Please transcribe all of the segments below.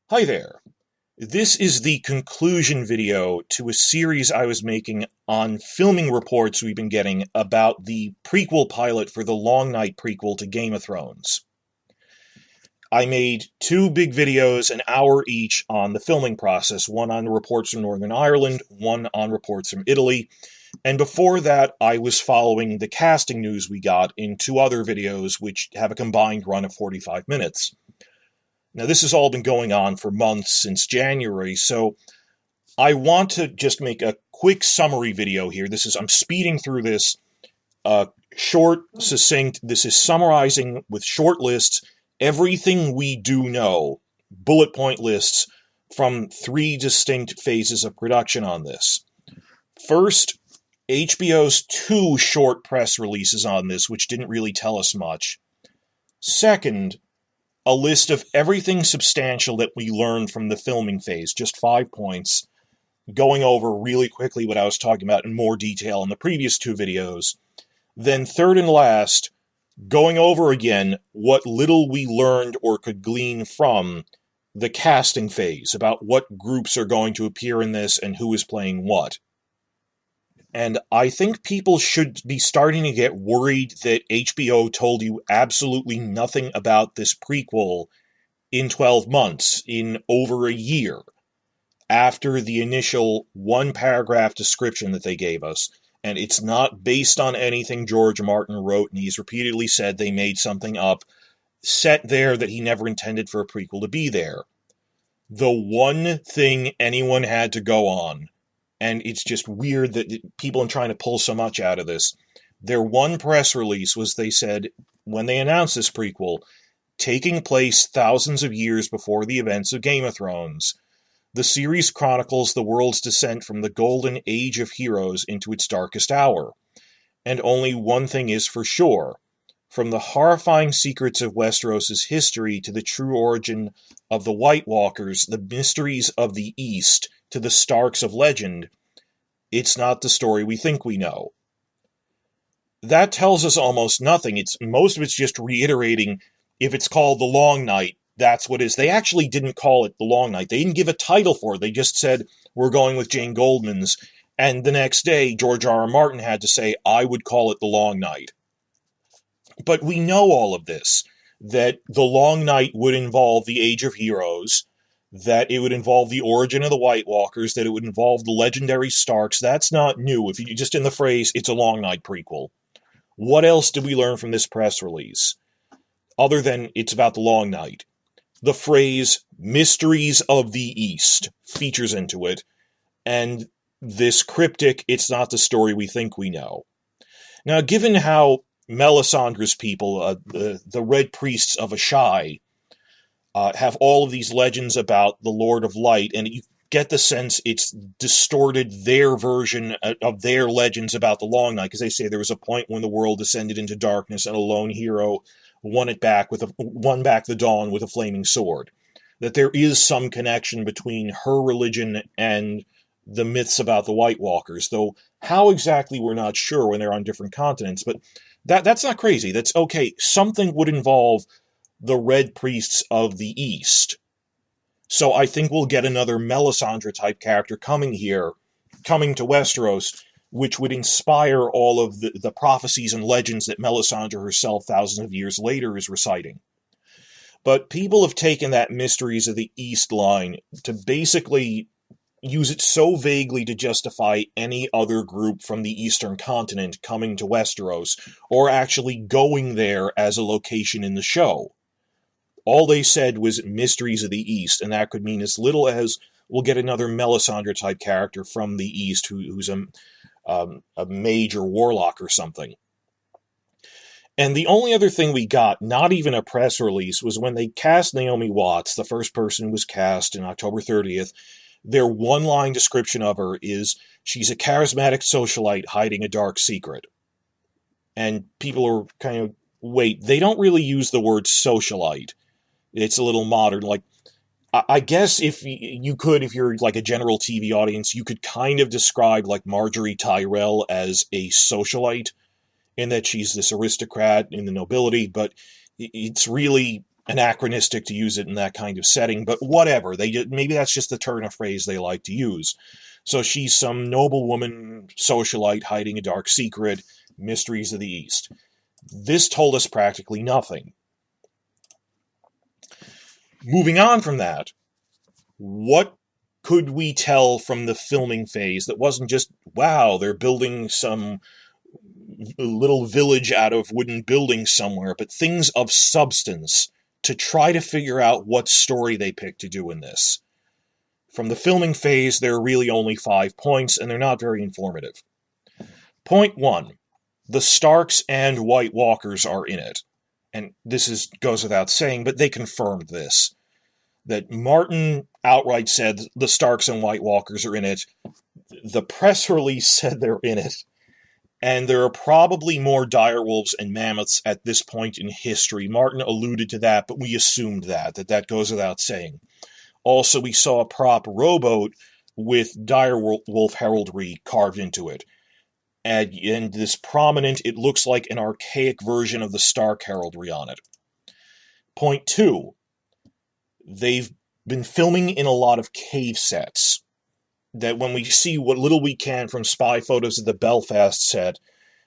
Hi there. This is the conclusion video to a series I was making on filming reports we've been getting about the prequel pilot for the Long Night prequel to Game of Thrones. I made two big videos, an hour each, on the filming process, one on reports from Northern Ireland, one on reports from Italy, and before that I was following the casting news we got in two other videos which have a combined run of 45 minutes. Now, this has all been going on for months since January, so I want to just make a quick summary video here. I'm speeding through this, short, succinct. This is summarizing with short lists everything we do know, bullet point lists from three distinct phases of production on this. First, HBO's two short press releases on this, which didn't really tell us much. Second, a list of everything substantial that we learned from the filming phase, just 5 points, going over really quickly what I was talking about in more detail in the previous two videos. Then third and last, going over again what little we learned or could glean from the casting phase, about what groups are going to appear in this and who is playing what. And I think people should be starting to get worried that HBO told you absolutely nothing about this prequel in 12 months, in over a year, after the initial one-paragraph description that they gave us. And it's not based on anything George Martin wrote, and he's repeatedly said they made something up, set there that he never intended for a prequel to be there. The one thing anyone had to go on, and it's just weird that people are trying to pull so much out of this. Their one press release was they said, when they announced this prequel, taking place thousands of years before the events of Game of Thrones, the series chronicles the world's descent from the golden age of heroes into its darkest hour. And only one thing is for sure. From the horrifying secrets of Westeros' history to the true origin of the White Walkers, the mysteries of the East, to the Starks of legend, it's not the story we think we know. That tells us almost nothing. Most of it's just reiterating, if it's called The Long Night, that's what it is. They actually didn't call it The Long Night. They didn't give a title for it. They just said, we're going with Jane Goldman's. And the next day, George R. R. Martin had to say, I would call it The Long Night. But we know all of this, that The Long Night would involve the Age of Heroes, that it would involve the origin of the White Walkers, that it would involve the legendary Starks. That's not new. If you just in the phrase, it's a Long Night prequel. What else did we learn from this press release? Other than it's about the Long Night. The phrase, mysteries of the East, features into it, and this cryptic, it's not the story we think we know. Now, given how Melisandre's people, the Red Priests of Ashai, have all of these legends about the Lord of Light, and you get the sense it's distorted their version of their legends about the Long Night, because they say there was a point when the world descended into darkness and a lone hero won back the dawn with a flaming sword. That there is some connection between her religion and the myths about the White Walkers, though how exactly we're not sure when they're on different continents, but that's not crazy. That's okay. Something would involve the Red Priests of the East. So I think we'll get another Melisandre-type character coming to Westeros, which would inspire all of the prophecies and legends that Melisandre herself, thousands of years later, is reciting. But people have taken that Mysteries of the East line to basically use it so vaguely to justify any other group from the Eastern continent coming to Westeros, or actually going there as a location in the show. All they said was Mysteries of the East, and that could mean as little as we'll get another Melisandre-type character from the East who's a major warlock or something. And the only other thing we got, not even a press release, was when they cast Naomi Watts, the first person who was cast on October 30th, their one-line description of her is, she's a charismatic socialite hiding a dark secret. And people are kind of, wait, they don't really use the word socialite. It's a little modern. Like, I guess if you're like a general TV audience, you could kind of describe like Marjorie Tyrell as a socialite, in that she's this aristocrat in the nobility, but it's really anachronistic to use it in that kind of setting, but whatever. Maybe that's just the turn of phrase they like to use. So she's some noblewoman socialite hiding a dark secret, mysteries of the East. This told us practically nothing. Moving on from that, what could we tell from the filming phase that wasn't just, wow, they're building some little village out of wooden buildings somewhere, but things of substance to try to figure out what story they picked to do in this? From the filming phase, there are really only 5 points, and they're not very informative. Point 1. The Starks and White Walkers are in it. And this goes without saying, but they confirmed this. That Martin outright said the Starks and White Walkers are in it. The press release said they're in it. And there are probably more direwolves and mammoths at this point in history. Martin alluded to that, but we assumed that goes without saying. Also, we saw a prop rowboat with direwolf heraldry carved into it. And this prominent, it looks like an archaic version of the Stark heraldry on it. Point 2. They've been filming in a lot of cave sets. That when we see what little we can from spy photos of the Belfast set,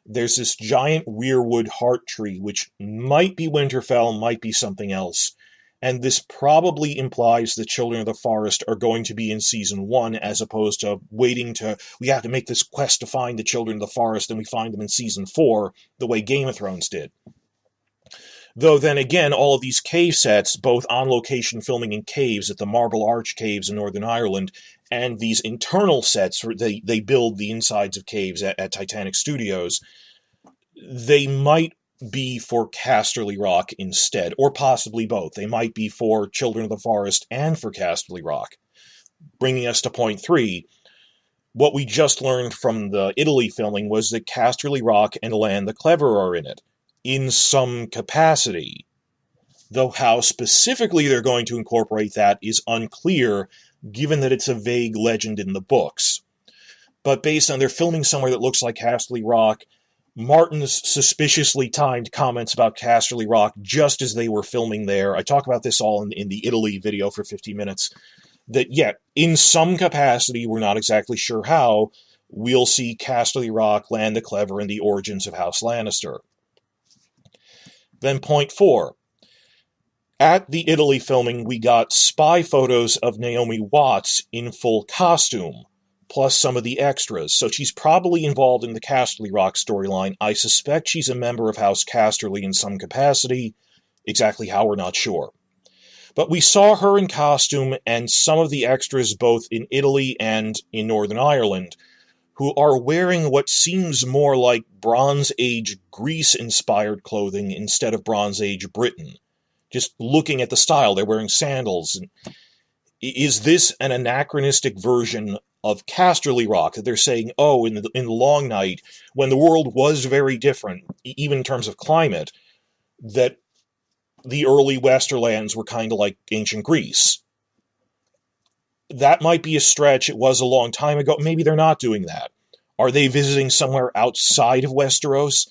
there's this giant weirwood heart tree, which might be Winterfell, might be something else. And this probably implies the Children of the Forest are going to be in Season 1, as opposed to we have to make this quest to find the Children of the Forest, and we find them in Season 4, the way Game of Thrones did. Though then again, all of these cave sets, both on-location filming in caves at the Marble Arch Caves in Northern Ireland, and these internal sets, they build the insides of caves at Titanic Studios, they might be for Casterly Rock instead, or possibly both. They might be for Children of the Forest and for Casterly Rock. Bringing us to point 3, what we just learned from the Italy filming was that Casterly Rock and Land the Clever are in it, in some capacity. Though how specifically they're going to incorporate that is unclear, given that it's a vague legend in the books. But based on their filming somewhere that looks like Casterly Rock, Martin's suspiciously timed comments about Casterly Rock just as they were filming there, I talk about this all in the Italy video for 50 minutes, that in some capacity, we're not exactly sure how, we'll see Casterly Rock, Land the Clever, and the origins of House Lannister. Then point 4. At the Italy filming, we got spy photos of Naomi Watts in full costume, plus some of the extras, so she's probably involved in the Casterly Rock storyline. I suspect she's a member of House Casterly in some capacity. Exactly how, we're not sure. But we saw her in costume and some of the extras both in Italy and in Northern Ireland, who are wearing what seems more like Bronze Age Greece-inspired clothing instead of Bronze Age Britain. Just looking at the style, they're wearing sandals. Is this an anachronistic version of Casterly Rock, that they're saying, oh, in the Long Night, when the world was very different, even in terms of climate, that the early Westerlands were kind of like ancient Greece? That might be a stretch. It was a long time ago. Maybe they're not doing that. Are they visiting somewhere outside of Westeros?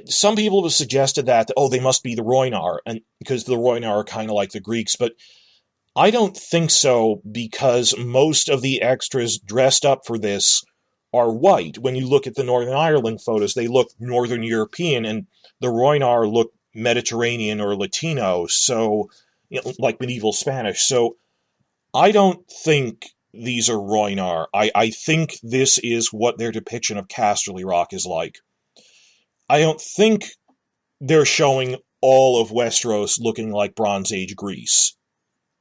Some people have suggested that, they must be the Rhoynar, and because the Rhoynar are kind of like the Greeks, but I don't think so, because most of the extras dressed up for this are white. When you look at the Northern Ireland photos, they look Northern European, and the Rhoynar look Mediterranean or Latino, so like medieval Spanish. So I don't think these are Rhoynar. I think this is what their depiction of Casterly Rock is like. I don't think they're showing all of Westeros looking like Bronze Age Greece.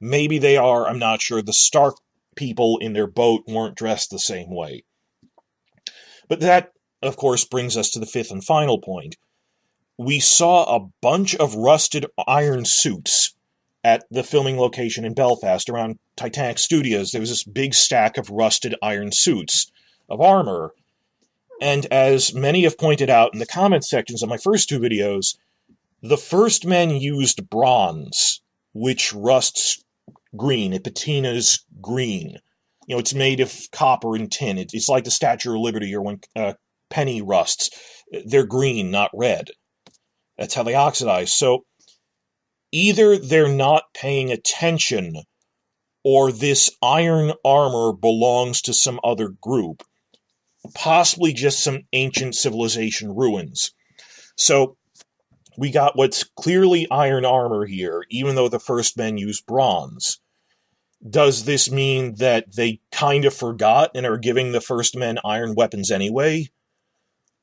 Maybe they are, I'm not sure. The Stark people in their boat weren't dressed the same way. But that, of course, brings us to the 5th and final point. We saw a bunch of rusted iron suits at the filming location in Belfast around Titanic Studios. There was this big stack of rusted iron suits of armor. And as many have pointed out in the comment sections of my first 2 videos, the first men used bronze, which rusts green. It patinas green. It's made of copper and tin. It's like the Statue of Liberty or when penny rusts. They're green, not red. That's how they oxidize. So Either they're not paying attention, or this iron armor belongs to some other group, possibly just some ancient civilization ruins. So we got what's clearly iron armor here, even though the first men used bronze. Does this mean that they kind of forgot and are giving the first men iron weapons anyway?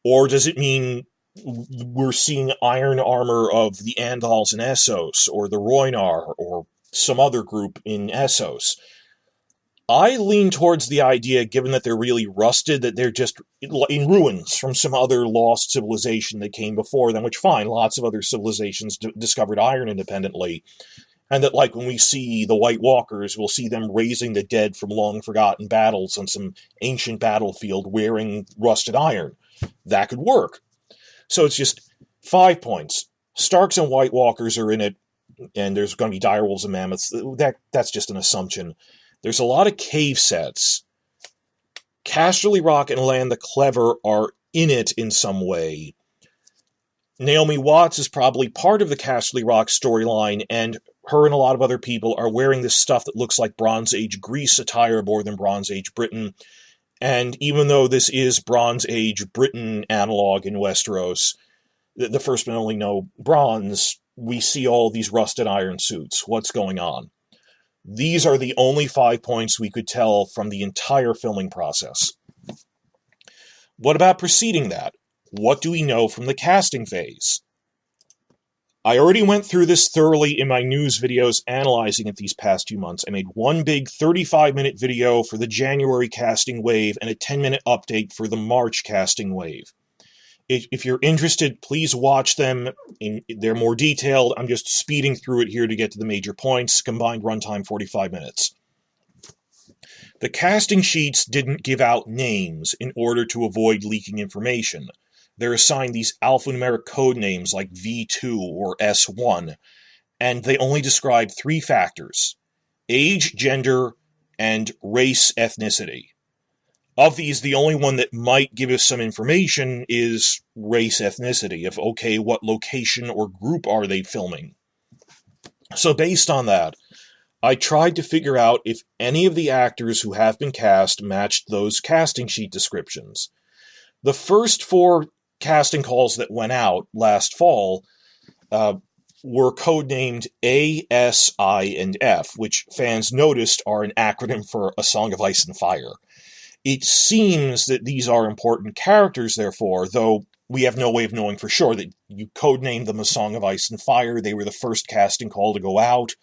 Or does it mean we're seeing iron armor of the Andals in Essos, or the Roinar, or some other group in Essos? I lean towards the idea, given that they're really rusted, that they're just in ruins from some other lost civilization that came before them, which, fine, lots of other civilizations discovered iron independently. And that, like, when we see the White Walkers, we'll see them raising the dead from long-forgotten battles on some ancient battlefield wearing rusted iron. That could work. So it's just 5 points. Starks and White Walkers are in it, and there's going to be direwolves and mammoths. That's just an assumption. There's a lot of cave sets. Casterly Rock and Land the Clever are in it in some way. Naomi Watts is probably part of the Casterly Rock storyline, and her and a lot of other people are wearing this stuff that looks like Bronze Age Greece attire more than Bronze Age Britain. And even though this is Bronze Age Britain analog in Westeros, the first men only know bronze, we see all these rusted iron suits. What's going on? These are the only 5 points we could tell from the entire filming process. What about preceding that? What do we know from the casting phase? I already went through this thoroughly in my news videos analyzing it these past 2 months. I made one big 35-minute video for the January casting wave and a 10-minute update for the March casting wave. If you're interested, please watch them. They're more detailed. I'm just speeding through it here to get to the major points. Combined runtime 45 minutes. The casting sheets didn't give out names in order to avoid leaking information. They're assigned these alphanumeric code names like V2 or S1, and they only describe 3 factors: age, gender, and race ethnicity. Of these, the only one that might give us some information is race ethnicity, of, okay, what location or group are they filming? So based on that, I tried to figure out if any of the actors who have been cast matched those casting sheet descriptions. The first 4 casting calls that went out last fall were codenamed A, S, I, and F, which fans noticed are an acronym for A Song of Ice and Fire. It seems that these are important characters, therefore, though we have no way of knowing for sure. That you codenamed them A Song of Ice and Fire. They were the first casting call to go out.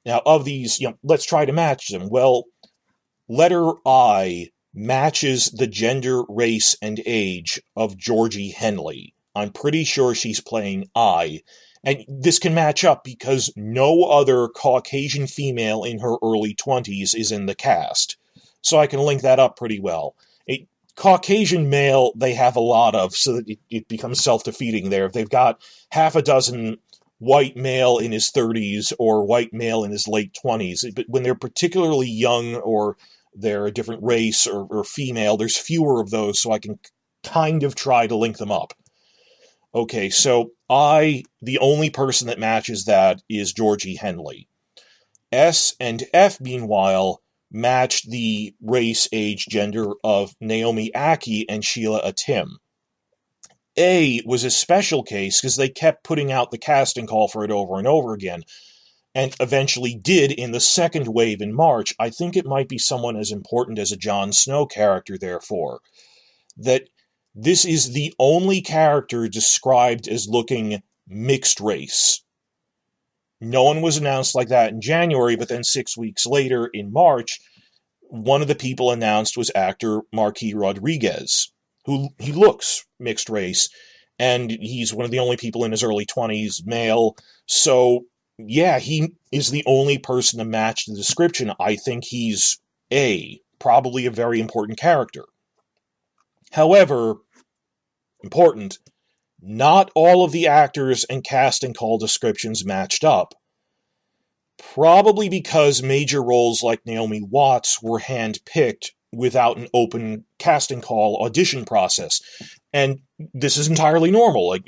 Now, of these, let's try to match them. Well, letter I matches the gender, race, and age of Georgie Henley. I'm pretty sure she's playing I. And this can match up because no other Caucasian female in her early 20s is in the cast. So I can link that up pretty well. A Caucasian male they have a lot of, so that it becomes self-defeating there. If they've got half a dozen white male in his 30s or white male in his late 20s, but when they're particularly young or they're a different race or female, there's fewer of those, so I can kind of try to link them up. Okay, so the only person that matches that is Georgie Henley. S and F, meanwhile, matched the race, age, gender of Naomi Ackie and Sheila Atim. A was a special case because they kept putting out the casting call for it over and over again, and eventually did in the second wave in March. I think it might be someone as important as a Jon Snow character, therefore. That this is the only character described as looking mixed race. No one was announced like that in January, but then 6 weeks later, in March, one of the people announced was actor Marquis Rodriguez, who he looks mixed race, and he's one of the only people in his early 20s, male. So, yeah, he is the only person to match the description. I think he's probably a very important character. However, important, not all of the actors and casting call descriptions matched up. Probably because major roles like Naomi Watts were hand-picked without an open casting call audition process. And this is entirely normal. Like,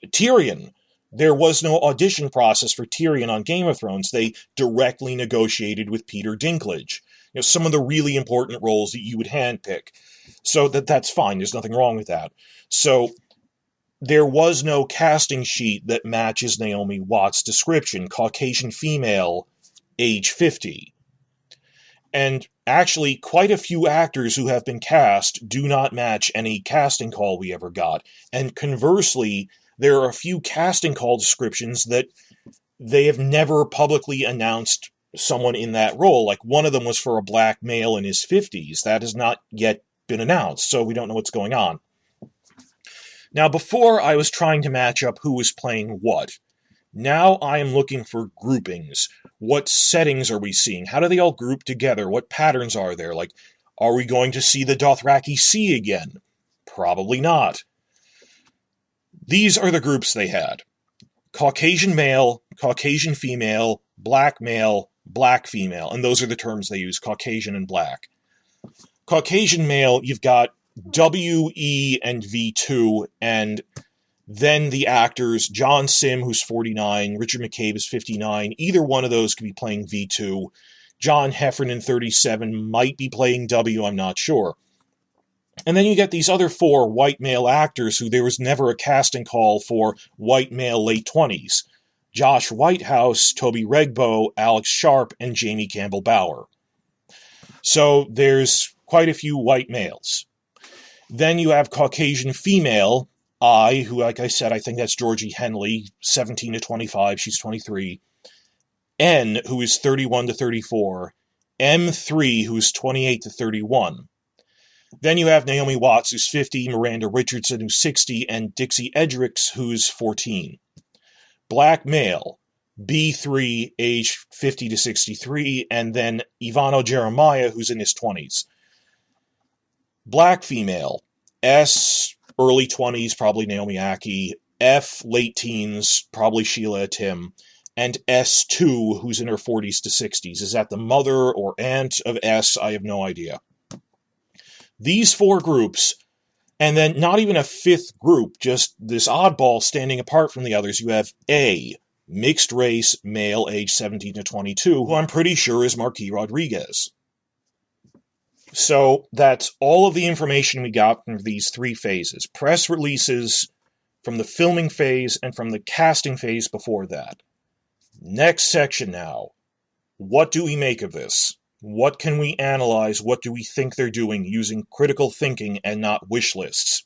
Tyrion There was no audition process for Tyrion on Game of Thrones. They directly negotiated with Peter Dinklage. Some of the really important roles that you would handpick. So that's fine. There's nothing wrong with that. So there was no casting sheet that matches Naomi Watts' description. Caucasian female, age 50. And actually, quite a few actors who have been cast do not match any casting call we ever got. And conversely, there are a few casting call descriptions that they have never publicly announced someone in that role. Like, one of them was for a black male in his 50s. That has not yet been announced, so we don't know what's going on. Now, before I was trying to match up who was playing what. Now I am looking for groupings. What settings are we seeing? How do they all group together? What patterns are there? Like, are we going to see the Dothraki Sea again? Probably not. These are the groups they had. Caucasian male, Caucasian female, black male, black female. And those are the terms they use, Caucasian and black. Caucasian male, you've got W, E, and V2, and then the actors, John Sim, who's 49, Richard McCabe is 59. Either one of those could be playing V2. John Heffernan, 37, might be playing W, I'm not sure. And then you get these other four white male actors who there was never a casting call for white male late 20s. Josh Whitehouse, Toby Regbo, Alex Sharp, and Jamie Campbell Bower. So there's quite a few white males. Then you have Caucasian female, who, like I said, I think that's Georgie Henley, 17 to 25, she's 23. N, who is 31 to 34. M3, who's 28 to 31. Then you have Naomi Watts, who's 50, Miranda Richardson, who's 60, and Dixie Edricks, who's 14. Black male, B3, age 50 to 63, and then Ivano Jeremiah, who's in his 20s. Black female, S, early 20s, probably Naomi Ackie, F, late teens, probably Sheila Tim, and S2, who's in her 40s to 60s. Is that the mother or aunt of S? I have no idea. These four groups, and then not even a fifth group, just this oddball standing apart from the others. You have A, mixed race, male, age 17 to 22, who I'm pretty sure is Marquis Rodriguez. So that's all of the information we got from these three phases. Press releases from the filming phase and from the casting phase before that. Next section now. What do we make of this? What can we analyze? What do we think they're doing using critical thinking and not wish lists?